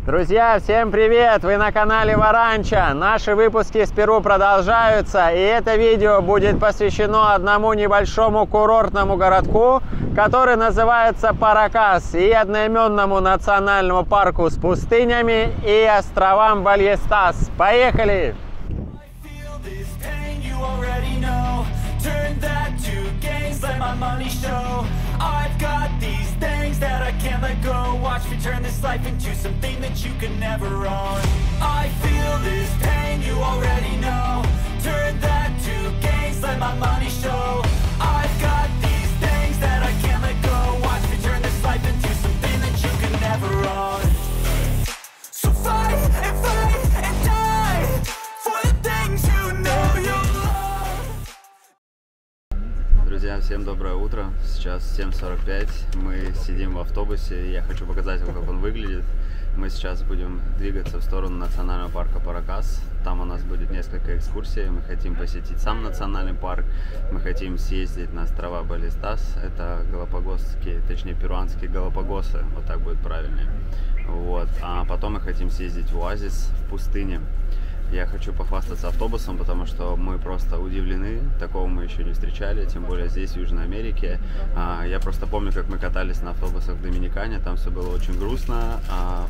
Друзья, всем привет! Вы на канале Варанча. Наши выпуски с Перу продолжаются, и это видео будет посвящено одному небольшому курортному городку, который называется Паракас, и одноименному национальному парку с пустынями и островам Бальестас. Поехали! I've got these things that I can't let go. Watch me turn this life into something that you can never own. I feel this pain, you already know. Turn that to gains, let my money show. I've got these things that I can't let go. Watch me turn this life into something that you can never own. So fight and die for the things you know you love. Друзья, всем доброе утро. Сейчас 7:45. Мы сидим в автобусе. Я хочу показать вам, как он выглядит. Мы сейчас будем двигаться в сторону национального парка Паракас. Там у нас будет несколько экскурсий. Мы хотим посетить сам национальный парк. Мы хотим съездить на острова Бальестас. Это галапагосские, точнее перуанские Галапагосы. Вот так будет правильнее. Вот. А потом мы хотим съездить в оазис, в пустыне. Я хочу похвастаться автобусом, потому что мы просто удивлены, такого мы еще не встречали, тем более здесь, в Южной Америке. Я просто помню, как мы катались на автобусах в Доминикане, там все было очень грустно,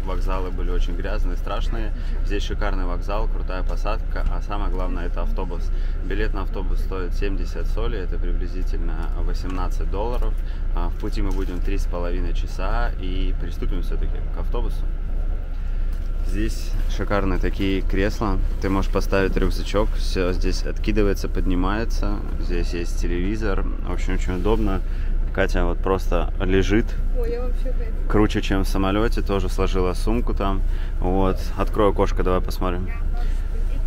вокзалы были очень грязные, страшные. Здесь шикарный вокзал, крутая посадка, а самое главное — это автобус. Билет на автобус стоит 70 соли, это приблизительно $18. В пути мы будем 3,5 часа и приступим все-таки к автобусу. Здесь шикарные такие кресла. Ты можешь поставить рюкзачок, все здесь откидывается, поднимается. Здесь есть телевизор. В общем, очень удобно. Катя вот просто лежит. Ой, я вообще круче, чем в самолете. Тоже сложила сумку там. Вот. Открою окошко, давай посмотрим.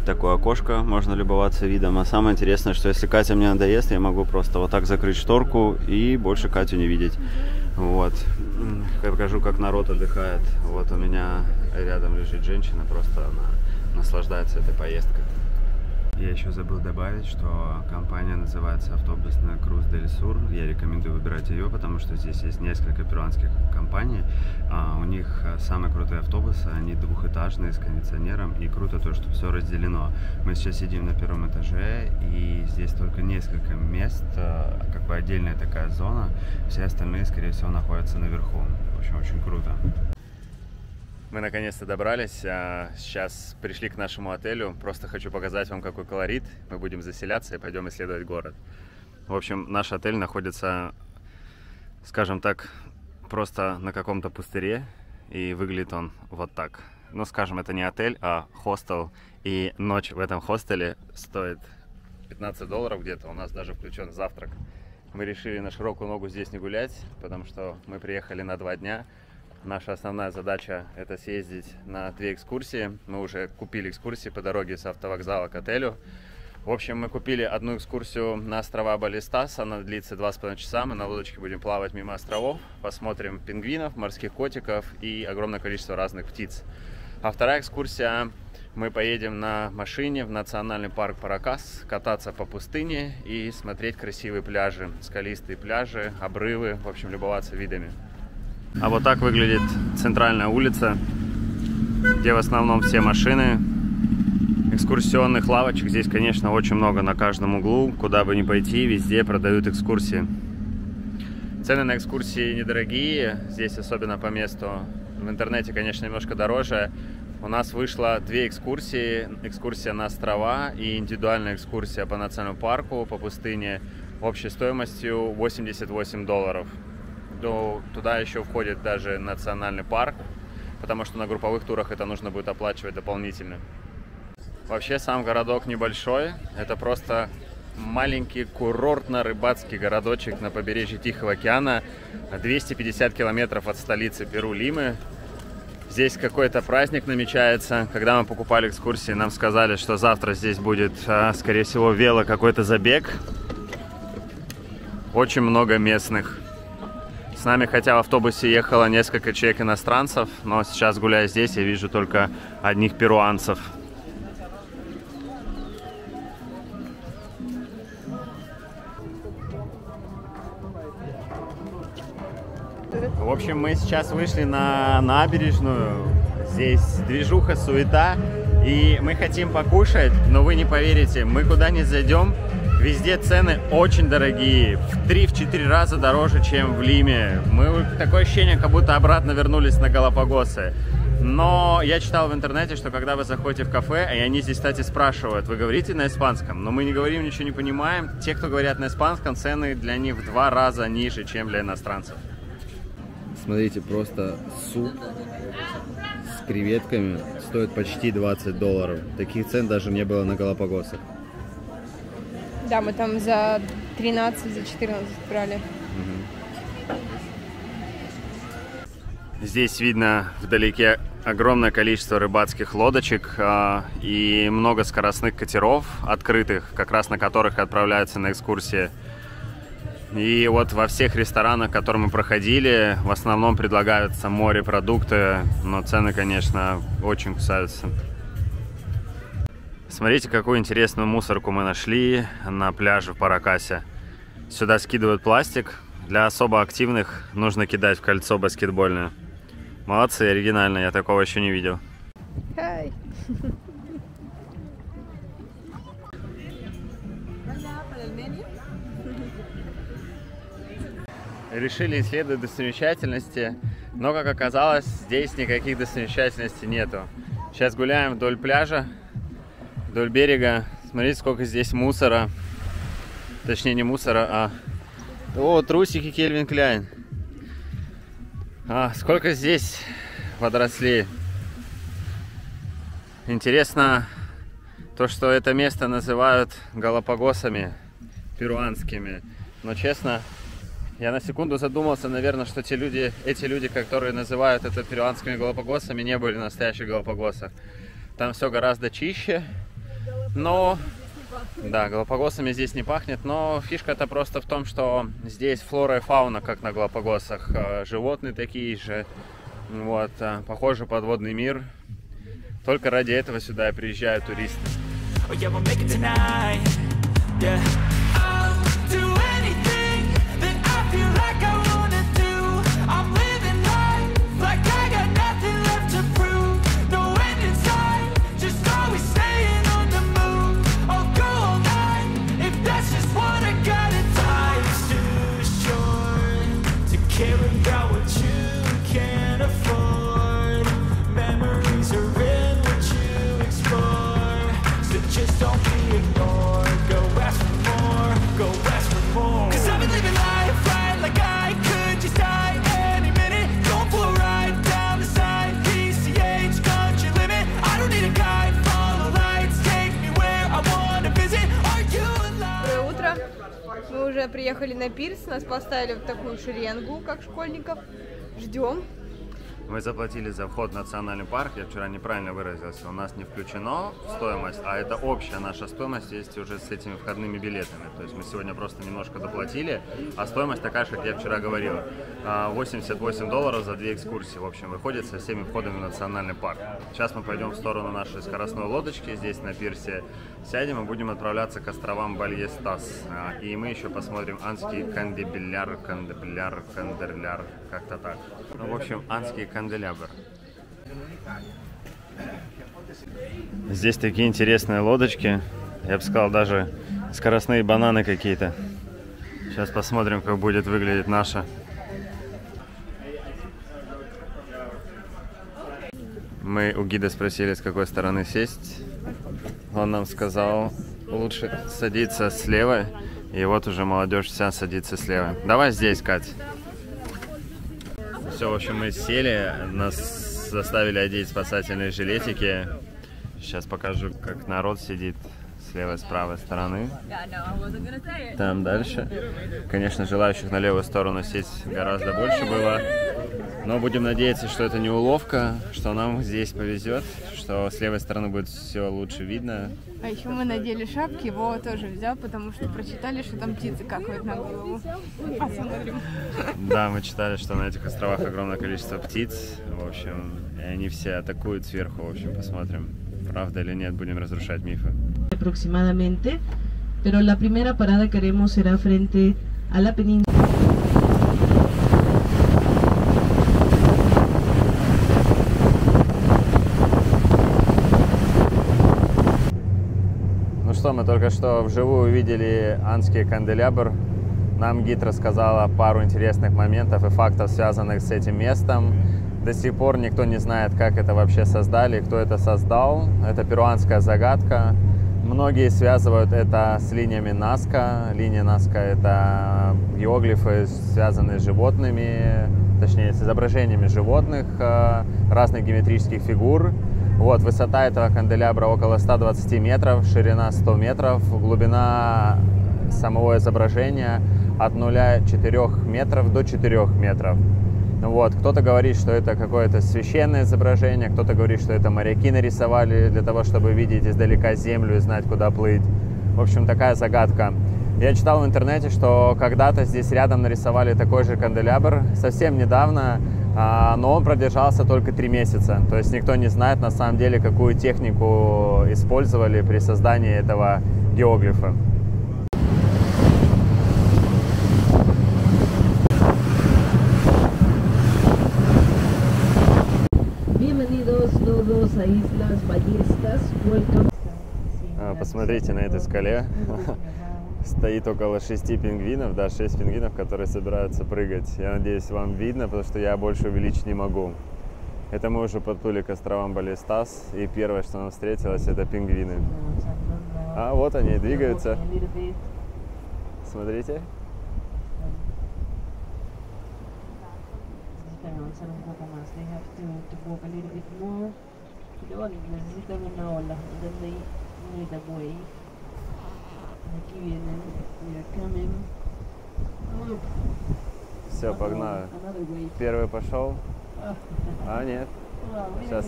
Такое окошко, можно любоваться видом. А самое интересное, что если Катя мне надоест, я могу просто вот так закрыть шторку и больше Катю не видеть. Вот. Покажу, как народ отдыхает. Вот у меня рядом лежит женщина, просто она наслаждается этой поездкой. Я еще забыл добавить, что компания называется автобусная Cruz del Sur. Я рекомендую выбирать ее, потому что здесь есть несколько перуанских компаний. У них самые крутые автобусы, они двухэтажные, с кондиционером, и круто то, что все разделено. Мы сейчас сидим на первом этаже, и здесь только несколько мест, как бы отдельная такая зона. Все остальные, скорее всего, находятся наверху. В общем, очень круто. Мы наконец-то добрались, сейчас пришли к нашему отелю, просто хочу показать вам, какой колорит. Мы будем заселяться и пойдем исследовать город. В общем, наш отель находится, скажем так, просто на каком-то пустыре, и выглядит он вот так. Ну, скажем, это не отель, а хостел, и ночь в этом хостеле стоит $15 где-то, у нас даже включен завтрак. Мы решили на широкую ногу здесь не гулять, потому что мы приехали на 2 дня. Наша основная задача — это съездить на 2 экскурсии. Мы уже купили экскурсии по дороге с автовокзала к отелю. В общем, мы купили одну экскурсию на острова Бальестас. Она длится 2,5 часа. Мы на лодочке будем плавать мимо островов, посмотрим пингвинов, морских котиков и огромное количество разных птиц. А вторая экскурсия — мы поедем на машине в национальный парк Паракас, кататься по пустыне и смотреть красивые пляжи, скалистые пляжи, обрывы, в общем, любоваться видами. А вот так выглядит центральная улица, где в основном все машины. Экскурсионных лавочек здесь, конечно, очень много на каждом углу. Куда бы ни пойти, везде продают экскурсии. Цены на экскурсии недорогие, здесь особенно по месту. В интернете, конечно, немножко дороже. У нас вышло 2 экскурсии. Экскурсия на острова и индивидуальная экскурсия по национальному парку, по пустыне, общей стоимостью $88. Туда еще входит даже национальный парк, потому что на групповых турах это нужно будет оплачивать дополнительно. Вообще сам городок небольшой, это просто маленький курортно-рыбацкий городочек на побережье Тихого океана, 250 километров от столицы Перу Лимы. Здесь какой-то праздник намечается. Когда мы покупали экскурсии, нам сказали, что завтра здесь будет, скорее всего, какой-то забег. Очень много местных. С нами, хотя в автобусе ехало несколько человек иностранцев, но сейчас, гуляя здесь, я вижу только одних перуанцев. В общем, мы сейчас вышли на набережную. Здесь движуха, суета. И мы хотим покушать, но вы не поверите, мы куда ни зайдем, везде цены очень дорогие. В 3-4 раза дороже, чем в Лиме. Такое ощущение, как будто обратно вернулись на Галапагосы. Но я читал в интернете, что когда вы заходите в кафе, и они здесь, кстати, спрашивают, вы говорите на испанском? Но мы не говорим, ничего не понимаем. Те, кто говорят на испанском, цены для них в 2 раза ниже, чем для иностранцев. Смотрите, просто суп с креветками стоит почти $20. Таких цен даже не было на Галапагосах. Да, мы там за 13, за 14 брали. Здесь видно вдалеке огромное количество рыбацких лодочек и много скоростных катеров открытых, как раз на которых отправляются на экскурсии. И вот во всех ресторанах, которые мы проходили, в основном предлагаются морепродукты, но цены, конечно, очень кусаются. Смотрите, какую интересную мусорку мы нашли на пляже в Паракасе. Сюда скидывают пластик. Для особо активных нужно кидать в кольцо баскетбольное. Молодцы, оригинально, я такого еще не видел. Хай. Решили исследовать достопримечательности, но, как оказалось, здесь никаких достопримечательностей нету. Сейчас гуляем вдоль пляжа, вдоль берега. Смотрите, сколько здесь мусора. Точнее, не мусора, а... О, трусики Кельвин Кляйн. Сколько здесь водорослей. Интересно то, что это место называют Галапагосами перуанскими. Но, честно, я на секунду задумался, наверное, что эти люди, которые называют это перуанскими Галапагосами, не были в настоящих Галапагосах. Там все гораздо чище, но... Да, Галапагосами здесь не пахнет, но фишка-то просто в том, что здесь флора и фауна, как на Галапагосах. Животные такие же, вот, похоже, подводный мир. Только ради этого сюда и приезжают туристы. Приехали на пирс, нас поставили в такую шеренгу, как школьников. Ждем. Мы заплатили за вход в национальный парк, я вчера неправильно выразился, у нас не включено в стоимость, а это общая наша стоимость есть уже с этими входными билетами. То есть мы сегодня просто немножко доплатили, а стоимость такая, как я вчера говорил, $88 за 2 экскурсии. В общем, выходит со всеми входами в национальный парк. Сейчас мы пойдем в сторону нашей скоростной лодочки, здесь на пирсе сядем и будем отправляться к островам Бальестас. И мы еще посмотрим Анский канделябр, как-то так. Ну, в общем, Анский канделябр. Здесь такие интересные лодочки. Я бы сказал, даже скоростные бананы какие-то. Сейчас посмотрим, как будет выглядеть наша. Мы у гида спросили, с какой стороны сесть. Он нам сказал, лучше садиться слева. И вот уже молодежь вся садится слева. Давай здесь, Кать. Все, в общем, мы сели, нас заставили одеть спасательные жилетики. Сейчас покажу, как народ сидит с левой, с правой стороны. Там дальше. Конечно, желающих на левую сторону сесть гораздо больше было. Но будем надеяться, что это не уловка, что нам здесь повезет, что с левой стороны будет все лучше видно. А еще мы надели шапки, Вова тоже взял, потому что прочитали, что там птицы какают на голову. Посмотрим. Да, мы читали, что на этих островах огромное количество птиц, в общем, и они все атакуют сверху, в общем, посмотрим, правда или нет, будем разрушать мифы. Aproximadamente, pero la primera parada que haremos será frente a la península. хорошо, мы только что вживую увидели Анский канделябр. Нам гид рассказала пару интересных моментов и фактов, связанных с этим местом. До сих пор никто не знает, как это вообще создали, кто это создал. Это перуанская загадка. Многие связывают это с линиями Наска. Линия Наска — это иероглифы, связанные с животными, точнее, с изображениями животных, разных геометрических фигур. Вот, высота этого канделябра около 120 метров, ширина 100 метров, глубина самого изображения от 0,4 метров до 4 метров. Вот, кто-то говорит, что это какое-то священное изображение, кто-то говорит, что это моряки нарисовали для того, чтобы видеть издалека землю и знать, куда плыть. В общем, такая загадка. Я читал в интернете, что когда-то здесь рядом нарисовали такой же канделябр, совсем недавно, но он продержался только 3 месяца. То есть никто не знает на самом деле, какую технику использовали при создании этого геоглифа. Посмотрите на этой скале. Стоит около 6 пингвинов, да, 6 пингвинов, которые собираются прыгать. Я надеюсь, вам видно, потому что я больше увеличить не могу. Это мы уже подплыли к островам Балестас, и первое, что нам встретилось, это пингвины. А вот они двигаются. Смотрите. Все, погнали. Первый пошел. А, нет. Сейчас.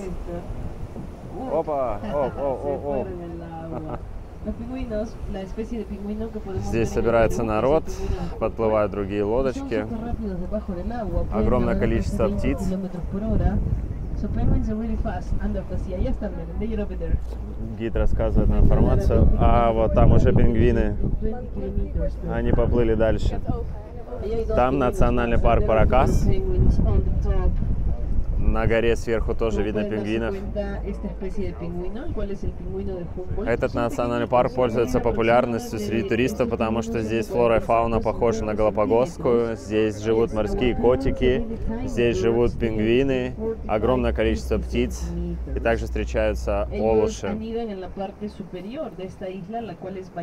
Опа! Оп. Здесь собирается народ, подплывают другие лодочки. Огромное количество птиц. Гид рассказывает нам информацию. А вот там уже пингвины. Они поплыли дальше. Там национальный парк Паракас. На горе сверху тоже видно пингвинов. Этот национальный парк пользуется популярностью среди туристов, потому что здесь флора и фауна похожи на галапагосскую. Здесь живут морские котики, здесь живут пингвины, огромное количество птиц. И также встречаются олуши.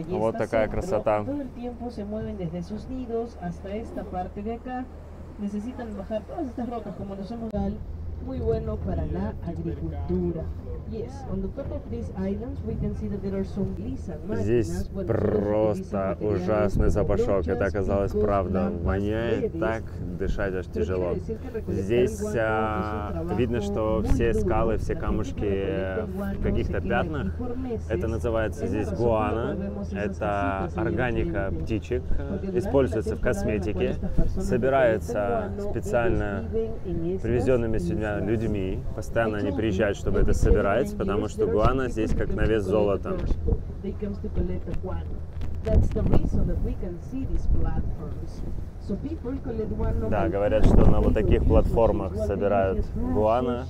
Вот такая красота. Muy bueno para la agricultura. Здесь просто ужасный запашок. Это оказалось правда. Воняет так, дышать аж тяжело. Здесь видно, что все скалы, все камушки в каких-то пятнах. Это называется здесь гуана. Это органика птичек. Используется в косметике. Собирается специально привезенными сюда людьми. Постоянно они приезжают, чтобы это собирать, потому что гуана здесь как на вес золота. Да, говорят, что на вот таких платформах собирают гуана.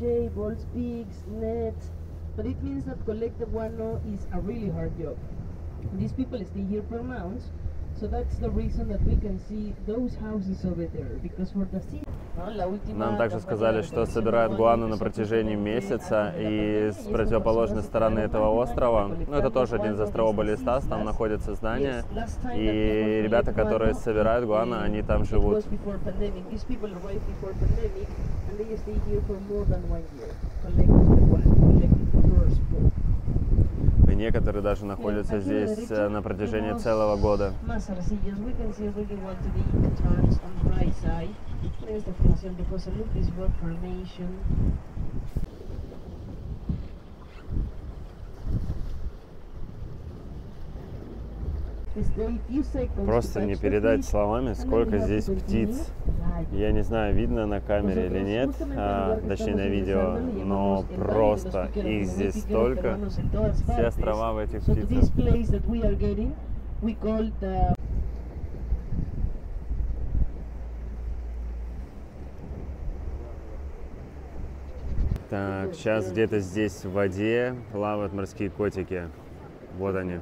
Нам также сказали, что собирают гуану на протяжении месяца, и с противоположной стороны этого острова, ну это тоже один из островов Балестас, там находится здание, и ребята, которые собирают гуану, они там живут. И некоторые даже находятся здесь на протяжении целого года. Просто не передать словами, сколько здесь птиц. Я не знаю, видно на камере или нет, точнее на видео, но просто их здесь столько. Все острова в этих птицах. Так, сейчас где-то здесь в воде плавают морские котики. Вот они.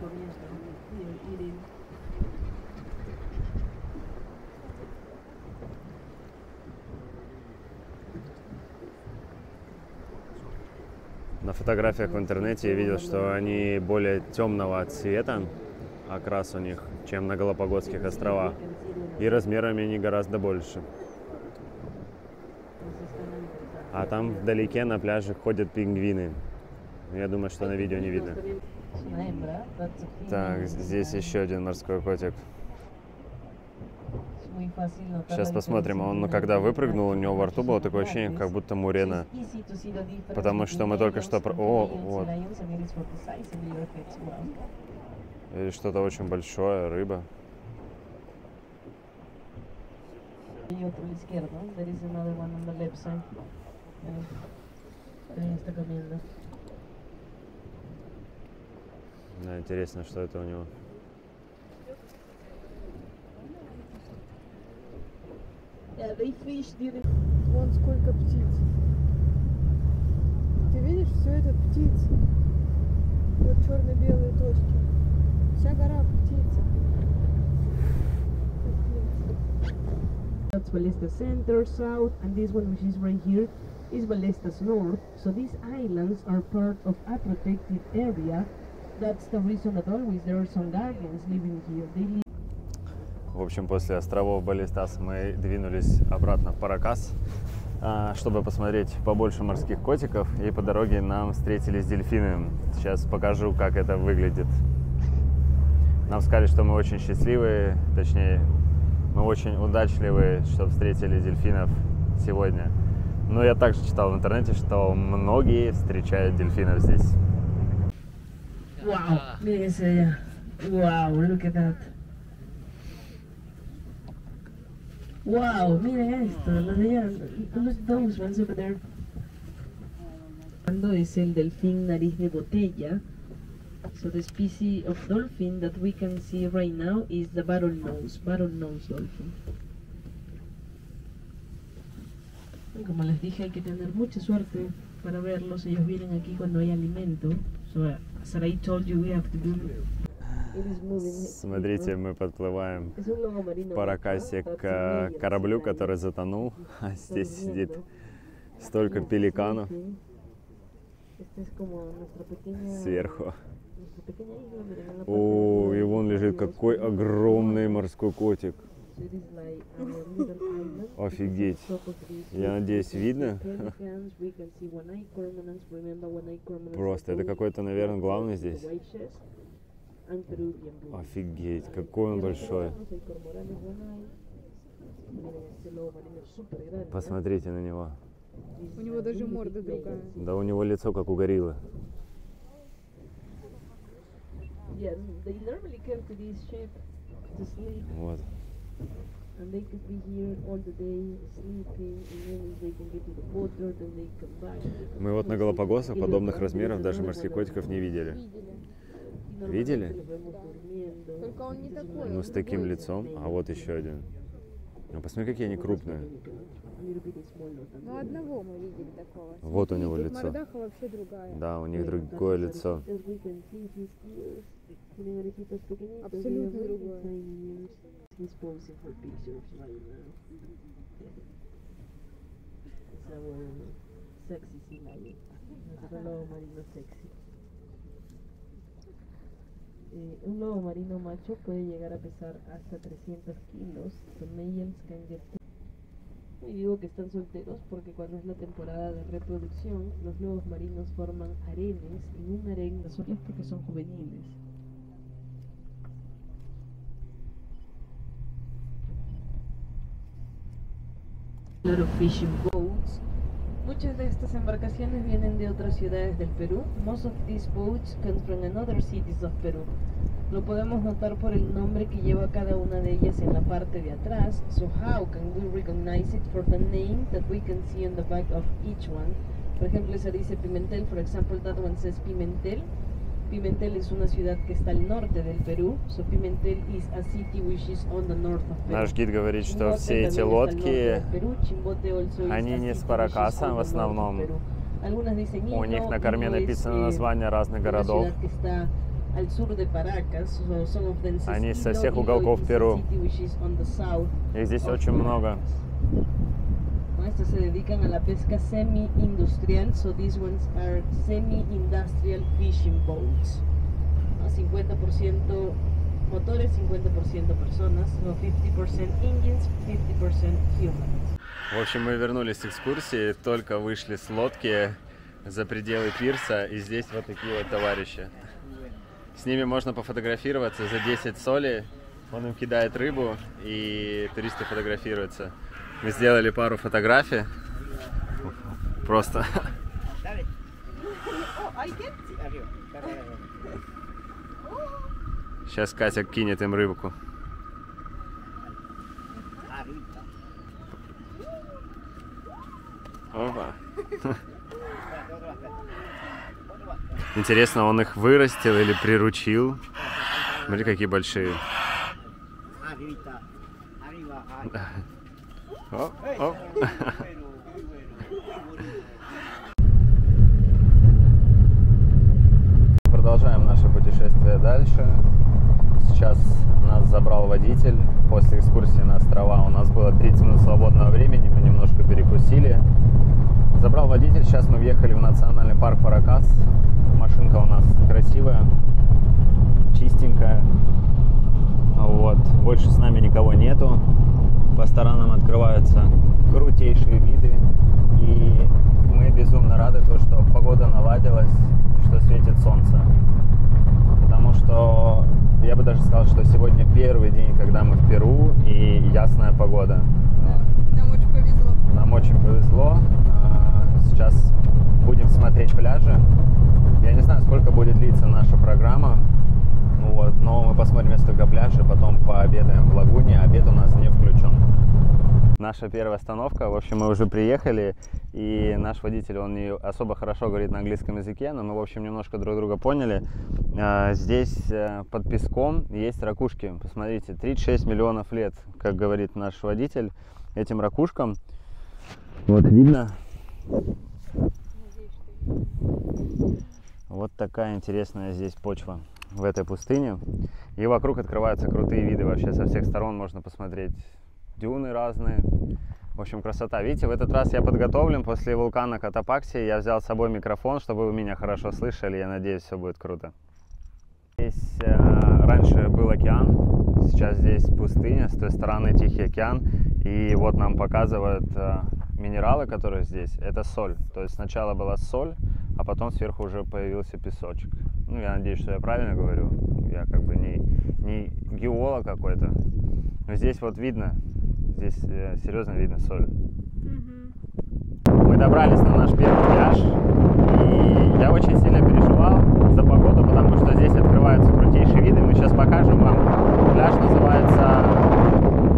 На фотографиях в интернете я видел, что они более темного цвета, окрас у них, чем на Галапагосских островах. И размерами они гораздо больше. А там вдалеке на пляже ходят пингвины. Я думаю, что на видео не видно. Так, здесь еще один морской котик. Сейчас посмотрим. Он, когда выпрыгнул, у него во рту было такое ощущение, как будто мурена. Потому что мы только что... О, вот. И что-то очень большое, рыба. Да, интересно, что это у него. Вон сколько птиц. Ты видишь, все это птицы. Вот черно-белые точки. Вся гора птиц. That's Ballestas Center, South, and this one, which is right here, is Ballestas North. So these islands are part of a protected area. That's the reason that always there are some guardians living here. They live. В общем, после островов Балестас мы двинулись обратно в Паракас, чтобы посмотреть побольше морских котиков. И по дороге нам встретились дельфины. Сейчас покажу, как это выглядит. Нам сказали, что мы очень счастливые, точнее, мы очень удачливые, что встретили дельфинов сегодня. Но я также читал в интернете, что многие встречают дельфинов здесь. Wow, miren ese de allá. Wow, look at that. Wow, mira esto, los de allá, those ones over there. Es el delfín nariz de botella. So the species of dolphin that we can see right now is the bottlenose dolphin. Y como les dije, hay que tener mucha suerte para verlos. Ellos vienen aquí cuando hay alimento. So as I told you, we have to do. Смотрите, мы подплываем в Паракасе к кораблю, который затонул. А здесь сидит столько пеликанов сверху. О, и вон лежит какой огромный морской котик. Офигеть. Я надеюсь, видно? Просто это какой-то, наверное, главный здесь. Офигеть, какой он большой. Посмотрите на него. У него даже морда другая. Да у него лицо как у гориллы. Вот. Мы вот на Галапагосах подобных размеров даже морских котиков не видели. Видели? Только он не такой. Ну, с таким лицом. А вот еще один. Ну, посмотри, какие они крупные. Ну, одного мы видели такого. Вот у него лицо. Мордаха вообще другая. Да, у них другое лицо. Абсолютно другое. Un lobo marino macho puede llegar a pesar hasta 300 kilos. The males can get... Y digo que están solteros porque cuando es la temporada de reproducción, los lobos marinos forman harenes. En un harén no solo es porque son juveniles. A lot of fishing boats. Muchas de estas embarcaciones vienen de otras ciudades del Perú. Most of these boats come from another cities of Peru. Lo podemos notar por el nombre que lleva cada una de ellas en la parte de atrás. So how can we recognize it for the name that we can see on the back of each one? Por ejemplo, esa dice Pimentel. For example, that one says Pimentel. Pimentel es una ciudad que está al norte del Перу. So Pimentel is a city which is on the north of Peru. Наш гид говорит, что все эти лодки, они не с Паракаса в основном. У них на корме написано название разных городов. Они со всех уголков Перу. Их здесь очень много. estas se dedican a la pesca semi-industrial, so these ones are semi-industrial fishing boats. 50% motores, 50% personas, so 50% engines, 50% humans. В общем, мы вернулись с экскурсии, только вышли с лодки за пределы пирса, и здесь вот такие вот товарищи. С ними можно пофотографироваться за 10 соли, он им кидает рыбу, и туристы фотографируются. Мы сделали пару фотографий, просто... Сейчас Катя кинет им рыбку. Опа. Интересно, он их вырастил или приручил? Смотри, какие большие. Оп, оп. Продолжаем наше путешествие дальше. Сейчас нас забрал водитель. После экскурсии на острова у нас было 30 минут свободного времени, мы немножко перекусили. Забрал водитель, сейчас мы въехали в национальный парк Паракас. Машинка у нас красивая, чистенькая. Вот. Больше с нами никого нету. По сторонам открываются крутейшие виды. И мы безумно рады, что погода наладилась, что светит солнце. Потому что я бы даже сказал, что сегодня первый день, когда мы в Перу, и ясная погода. Да, нам очень повезло. Нам очень повезло. Сейчас будем смотреть пляжи. Я не знаю, сколько будет длиться наша программа. Вот, но мы посмотрим несколько пляжей, потом пообедаем в лагуне. Обед у нас не включен. Наша первая остановка. В общем, мы уже приехали, и наш водитель, он не особо хорошо говорит на английском языке, но мы, в общем, немножко друг друга поняли. Здесь под песком есть ракушки. Посмотрите, 36 миллионов лет, как говорит наш водитель, этим ракушкам. Вот видно. Вот такая интересная здесь почва в этой пустыне. И вокруг открываются крутые виды вообще со всех сторон. Можно посмотреть дюны разные. В общем, красота. Видите, в этот раз я подготовлен. После вулкана Котопакси я взял с собой микрофон, чтобы вы меня хорошо слышали. Я надеюсь, все будет круто. Здесь раньше был океан. Сейчас здесь пустыня. С той стороны Тихий океан. И вот нам показывают минералы, которые здесь. Это соль. То есть сначала была соль, а потом сверху уже появился песочек. Ну, я надеюсь, что я правильно говорю. Я как бы не геолог какой-то. Но здесь вот видно, здесь серьезно видно соль. Мы добрались на наш первый пляж, и я очень сильно переживал за погоду, потому что здесь открываются крутейшие виды. Мы сейчас покажем вам. Пляж называется...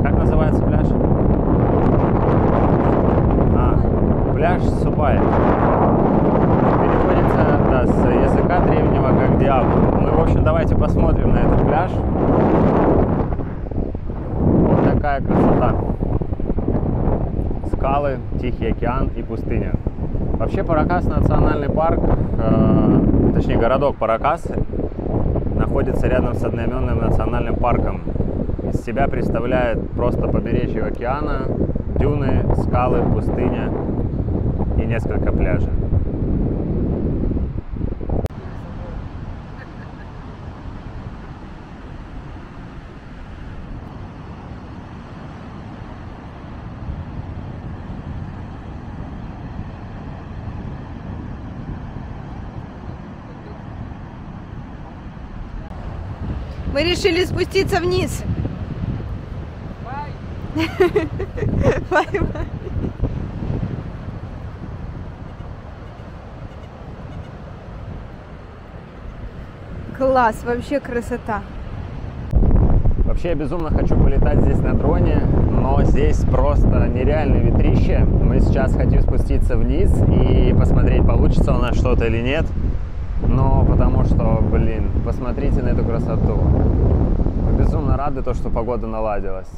Как называется пляж? Пляж Супай. Переводится, да, с языка древнего как Диабло. Ну, в общем, давайте посмотрим на этот пляж. Вот такая красота. Скалы, Тихий океан и пустыня. Вообще Паракас национальный парк, точнее городок Паракас, находится рядом с одноименным национальным парком. Из себя представляет просто побережье океана, дюны, скалы, пустыня и несколько пляжей. Мы решили спуститься вниз. Бай-бай. Класс, вообще красота. Вообще я безумно хочу полетать здесь на дроне, но здесь просто нереальное ветрище. Мы сейчас хотим спуститься вниз и посмотреть, получится у нас что-то или нет. Но потому что, блин, посмотрите на эту красоту. Мы безумно рады, что погода наладилась.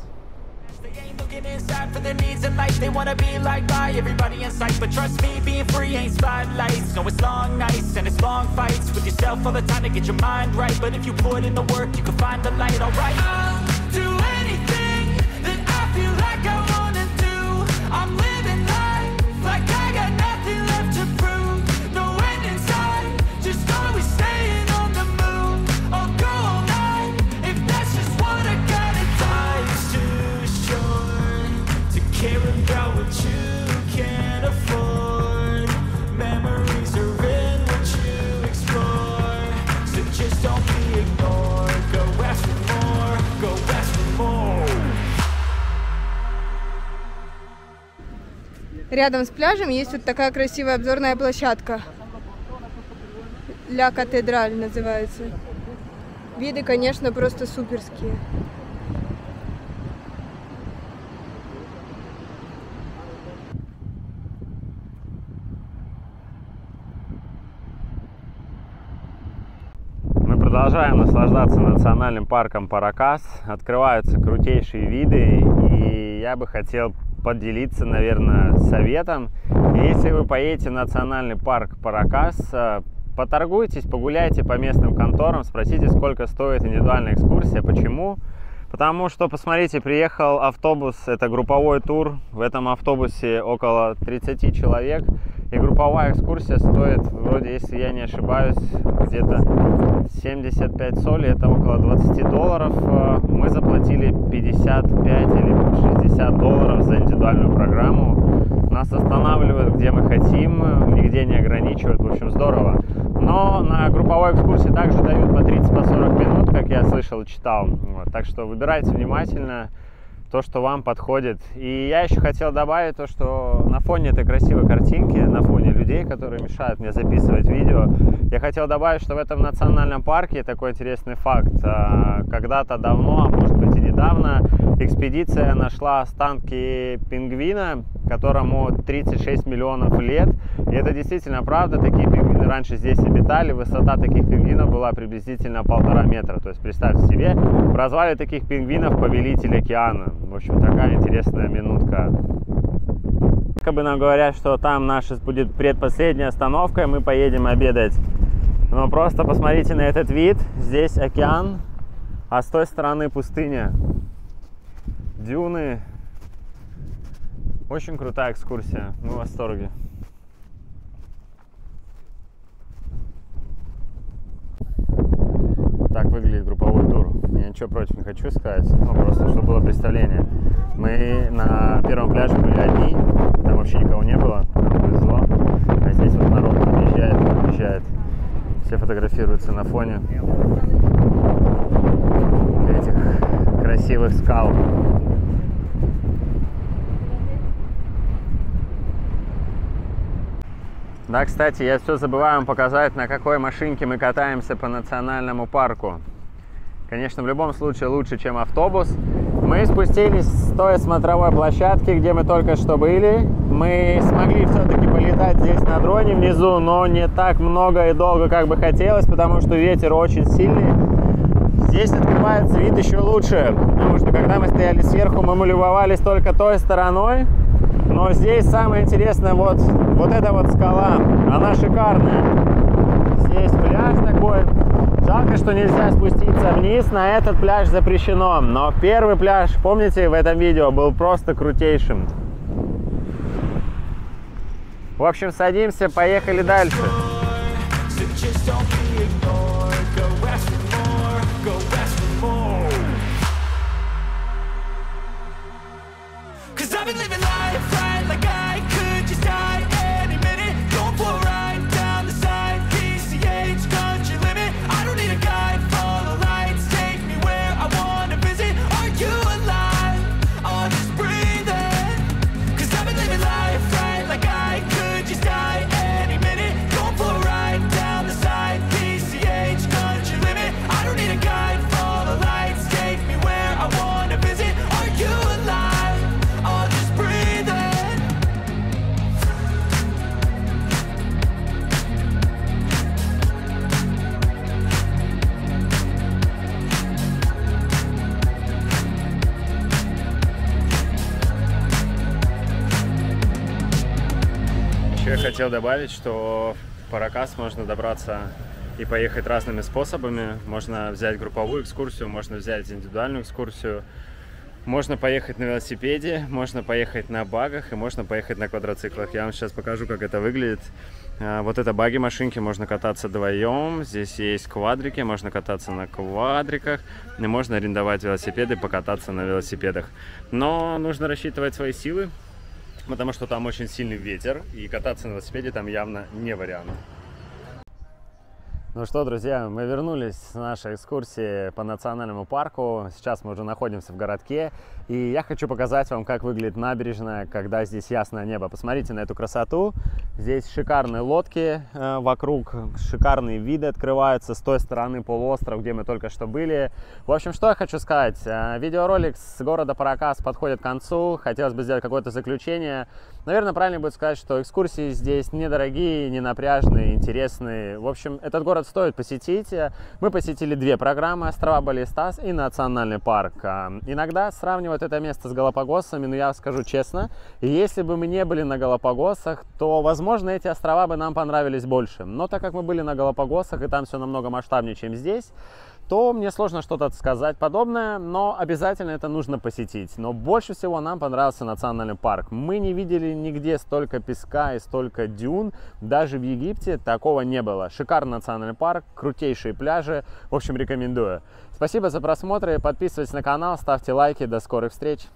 Inside for their needs in life, they wanna be like by everybody in sight. But trust me, being free ain't spotlights. No, it's long nights and it's long fights with yourself all the time to get your mind right. But if you put in the work, you can find the light, alright. I'll do anything that I feel like I wanna do. I'm living life рядом с пляжем есть вот такая красивая обзорная площадка. Ля Катедраль называется. Виды, конечно, просто суперские. Продолжаем наслаждаться национальным парком Паракас. Открываются крутейшие виды, и я бы хотел поделиться, наверное, советом. Если вы поедете в национальный парк Паракас, поторгуйтесь, погуляйте по местным конторам, спросите, сколько стоит индивидуальная экскурсия. Почему? Потому что, посмотрите, приехал автобус, это групповой тур, в этом автобусе около 30 человек, и групповая экскурсия стоит, вроде, если я не ошибаюсь, где-то 75 соли, это около 20 долларов. Мы заплатили 55 или 60 долларов за индивидуальную программу. Нас останавливают, где мы хотим, нигде не ограничивают, в общем, здорово. Но на групповой экскурсии также дают по 30-40 минут, как я слышал и читал. Вот. Так что выбирайте внимательно то, что вам подходит. И я еще хотел добавить то, что на фоне этой красивой картинки, на фоне людей, которые мешают мне записывать видео, я хотел добавить, что в этом национальном парке такой интересный факт. Когда-то давно, а может быть и недавно, экспедиция нашла останки пингвина, которому 36 миллионов лет. И это действительно правда, такие пингвины раньше здесь обитали, высота таких пингвинов была приблизительно 1,5 метра. То есть представьте себе, прозвали таких пингвинов повелитель океана. В общем, такая интересная минутка. Как бы нам говорят, что там наша будет предпоследняя остановка, и мы поедем обедать. Но просто посмотрите на этот вид. Здесь океан, а с той стороны пустыня. Дюны. Очень крутая экскурсия. Мы в восторге. Так выглядит групповой тур. Я ничего против не хочу сказать, но просто чтобы было представление. Мы на первом пляже были одни, там вообще никого не было, нам повезло. А здесь вот народ подъезжает. Все фотографируются на фоне этих красивых скал. Да, кстати, я все забываю вам показать, на какой машинке мы катаемся по национальному парку. Конечно, в любом случае лучше, чем автобус. Мы спустились с той смотровой площадки, где мы только что были. Мы смогли все-таки полетать здесь на дроне внизу, но не так много и долго, как бы хотелось, потому что ветер очень сильный. Здесь открывается вид еще лучше, потому что когда мы стояли сверху, мы любовались только той стороной. Но здесь самое интересное, вот эта вот скала, она шикарная. Здесь пляж такой. Жалко, что нельзя спуститься вниз, на этот пляж запрещено. Но первый пляж, помните, в этом видео был просто крутейшим. В общем, садимся, поехали дальше. Я хотел добавить, что в Паракас можно добраться и поехать разными способами. Можно взять групповую экскурсию, можно взять индивидуальную экскурсию, можно поехать на велосипеде, можно поехать на багах и можно поехать на квадроциклах. Я вам сейчас покажу, как это выглядит. Вот это баги-машинки, можно кататься вдвоем. Здесь есть квадрики, можно кататься на квадриках. И можно арендовать велосипеды, покататься на велосипедах. Но нужно рассчитывать свои силы, потому что там очень сильный ветер, и кататься на велосипеде там явно не вариант. Ну что, друзья, мы вернулись с нашей экскурсии по национальному парку. Сейчас мы уже находимся в городке. И я хочу показать вам, как выглядит набережная, когда здесь ясное небо. Посмотрите на эту красоту. Здесь шикарные лодки вокруг, шикарные виды открываются. С той стороны полуостров, где мы только что были. В общем, что я хочу сказать. Видеоролик с города Паракас подходит к концу. Хотелось бы сделать какое-то заключение. Наверное, правильно будет сказать, что экскурсии здесь недорогие, не напряжные, интересные. В общем, этот город стоит посетить. Мы посетили две программы: острова Балестас и национальный парк. Иногда сравнивают это место с Галапагосами, но я скажу честно, если бы мы не были на Галапагосах, то, возможно, эти острова бы нам понравились больше. Но так как мы были на Галапагосах, и там все намного масштабнее, чем здесь, то мне сложно что-то сказать подобное, но обязательно это нужно посетить. Но больше всего нам понравился национальный парк. Мы не видели нигде столько песка и столько дюн. Даже в Египте такого не было. Шикарный национальный парк, крутейшие пляжи. В общем, рекомендую. Спасибо за просмотр. Подписывайтесь на канал, ставьте лайки. До скорых встреч.